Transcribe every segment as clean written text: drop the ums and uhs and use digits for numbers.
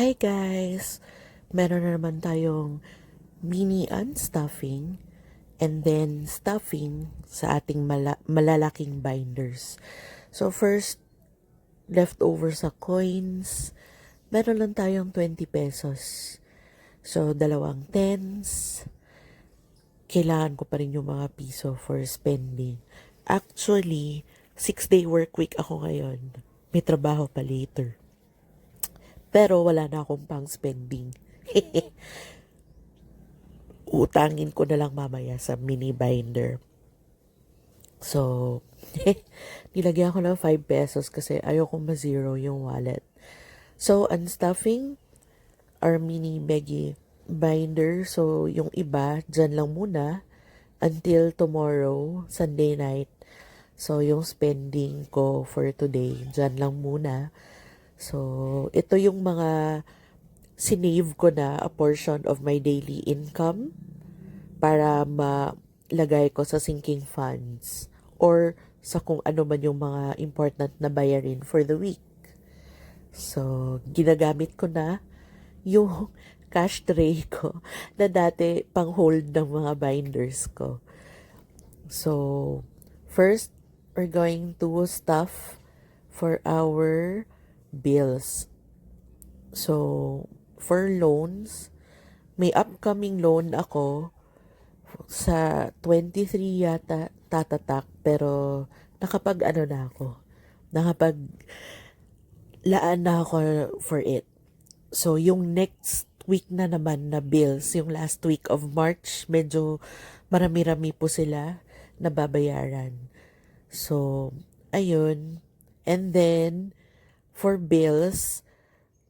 Hi guys! Meron na naman tayong mini unstuffing and then stuffing sa ating malalaking binders. So first, leftover sa coins, meron lang tayong 20 pesos. So dalawang tens, kailangan ko pa rin yung mga piso for spending. Actually, 6-day work week ako ngayon. May trabaho pa later. Pero wala na akong pang spending. Utangin ko na lang mamaya sa mini binder. So, nilagyan ko ng 5 pesos kasi ayoko ma-zero yung wallet. So, unstuffing our mini Beggy binder. So, yung iba, dyan lang muna until tomorrow, Sunday night. So, yung spending ko for today, dyan lang muna. So, ito yung mga sinave ko na a portion of my daily income para malagay ko sa sinking funds or sa kung ano man yung mga important na bayarin for the week. So, ginagamit ko na yung cash tray ko na dati pang hold ng mga binders ko. So, first, we're going to stuff for our bills. So, for loans, may upcoming loan ako sa 23 yata tatatak, pero nakapag ano na ako. Nakapag laan na ako for it. So, yung next week na naman na bills, yung last week of March, medyo marami-rami po sila na babayaran. So, ayun. And then, for bills,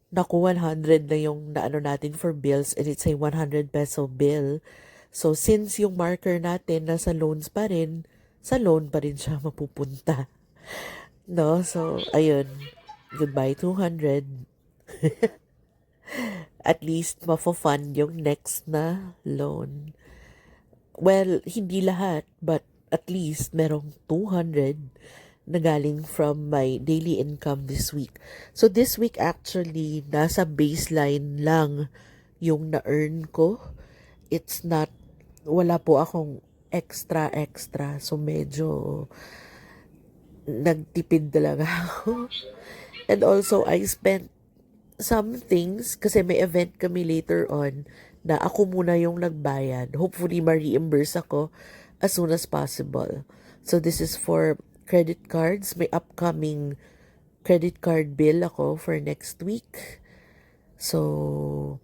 naku 100 na yung naano natin for bills and it's a 100 peso bill. So, since yung marker natin nasa loans pa rin, sa loan pa rin siya mapupunta. No? So, ayun. Goodbye 200. At least mafo-fund yung next na loan. Well, hindi lahat, but at least merong 200 na galing from my daily income this week. So this week actually, nasa baseline lang yung na-earn ko. It's not, wala po akong extra. So medyo nagtipid talaga ako. And also, I spent some things kasi may event kami later on na ako muna yung nagbayad. Hopefully, ma-reimburse ako as soon as possible. So, this is for credit cards. May upcoming credit card bill ako for next week. So,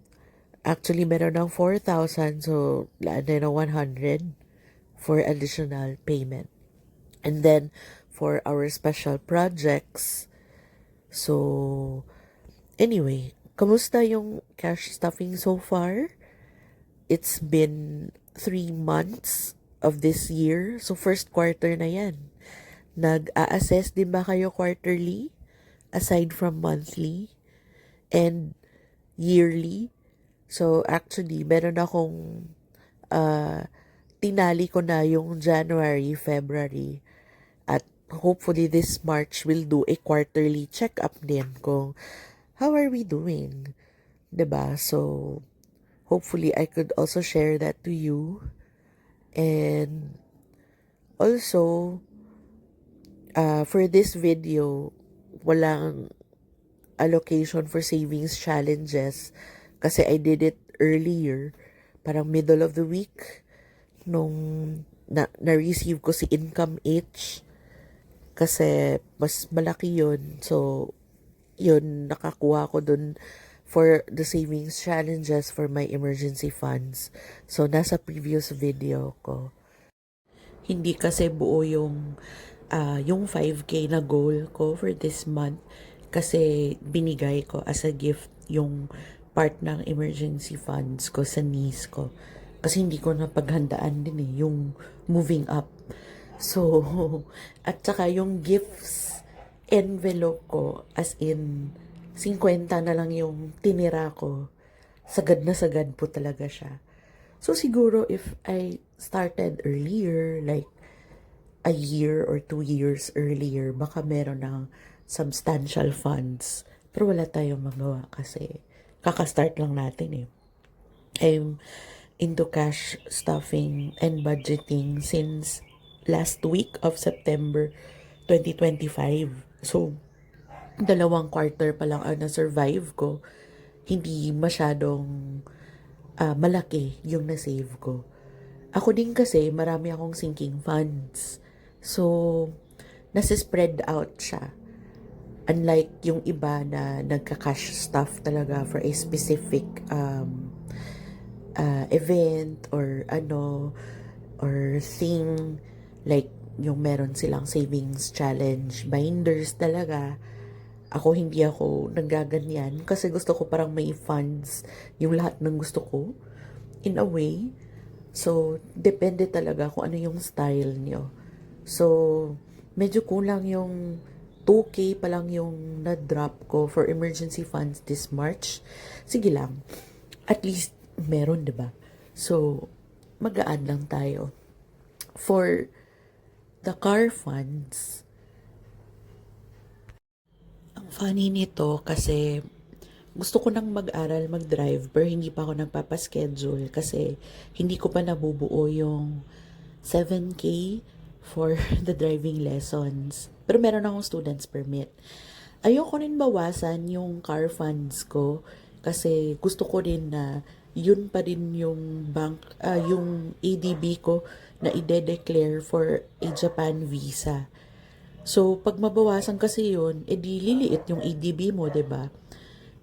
actually, meron ng 4,000. So, laan na ng 100 for additional payment. And then, for our special projects, so, anyway, kamusta yung cash stuffing so far? It's been 3 months of this year. So, first quarter na yan. Nag-a-assess din ba kayo quarterly? Aside from monthly? And yearly? So, actually, meron akong tinali ko na yung January, February. At hopefully this March will do a quarterly check-up din kung how are we doing? 'Di ba? So, hopefully I could also share that to you. And also, for this video, walang allocation for savings challenges kasi I did it earlier, parang middle of the week, nung na-receive ko si Income H kasi mas malaki yun. So, yun, nakakuha ko dun for the savings challenges for my emergency funds. So, nasa previous video ko. Hindi kasi buo yung 5K na goal ko for this month kasi binigay ko as a gift yung part ng emergency funds ko sa niece ko. Kasi hindi ko napaghandaan din yung moving up. So, at saka yung gifts envelope ko, as in, 50 na lang yung tinira ko. Sagad na sagad po talaga siya. So, siguro if I started earlier, like a year or 2 years earlier, baka meron ng substantial funds. Pero wala tayong magawa kasi Kakastart lang natin eh. I'm into cash stuffing and budgeting since last week of September 2025. So, dalawang quarter pa lang ang na-survive ko. Hindi masyadong malaki yung na-save ko. Ako din kasi, marami akong sinking funds. So, nasa-spread out siya. Unlike yung iba na nagka-cash stuff talaga for a specific event or thing, like yung meron silang savings challenge binders talaga. Ako hindi ako nagaganyan kasi gusto ko parang may funds yung lahat ng gusto ko in a way. So, depende talaga kung ano yung style nyo. So, medyo kulang yung 2K pa lang yung na-drop ko for emergency funds this March. Sige lang. At least, meron, diba? So, mag-a-add lang tayo. For the car funds, ang funny nito kasi gusto ko nang mag-aral, mag-drive, pero hindi pa ako nagpapaschedule kasi hindi ko pa nabubuo yung 7K for the driving lessons. Pero meron akong student's permit. Ayoko rin bawasan yung car funds ko kasi gusto ko rin na yun pa rin yung yung ADB ko na ide-declare for a Japan visa. So, pag mabawasan kasi yun, edi liliit yung ADB mo, 'di ba?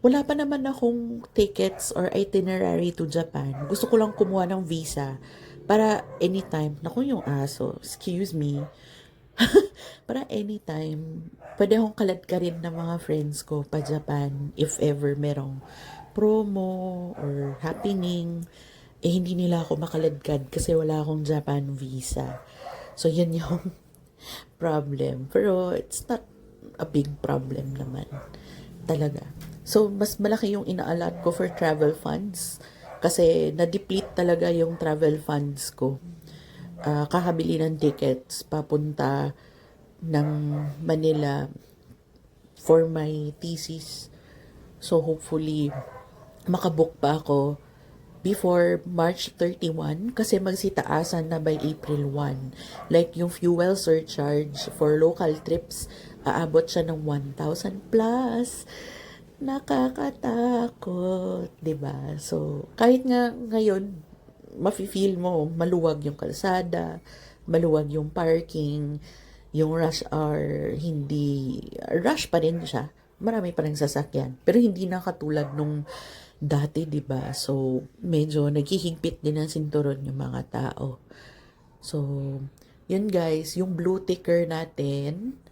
Wala pa naman akong tickets or itinerary to Japan. Gusto ko lang kumuha ng visa para anytime, naku yung aso, excuse me, para anytime, pwede akong kalad ka rin ng mga friends ko pa Japan if ever merong promo or happening. Eh, hindi nila ako makaladkad kasi wala akong Japan visa. So, yun yung problem. Pero, it's not a big problem naman. Talaga. So, mas malaki yung ina-allot ko for travel funds kasi na-deplete talaga yung travel funds ko. Kakabili ng tickets papunta ng Manila for my thesis. So, hopefully, makabook pa ako before March 31 kasi magsitaasan na by April 1. Like yung fuel surcharge for local trips, aabot siya ng 1,000 plus. Nakakatakot, 'di ba? So, kahit nga ngayon mafi-feel mo maluwag yung kalsada, maluwag yung parking, yung rush hour, hindi rush pa rin siya. Marami pa rin sasakyan. Pero hindi na katulad nung dati, 'di ba? So, medyo naghihigpit din ang sinturon yung mga tao. So, yun guys, yung blue ticker natin,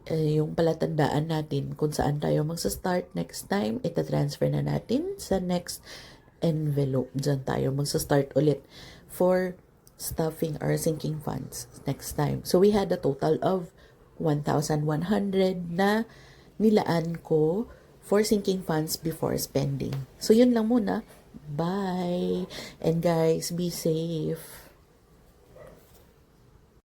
yung palatandaan natin kung saan tayo magsa-start next time, ita-transfer na natin sa next envelope. Diyan tayo magsa-start ulit for stuffing our sinking funds next time. So, we had a total of 1,100 na nilaan ko for sinking funds before spending. So, yun lang muna. Bye! And guys, be safe!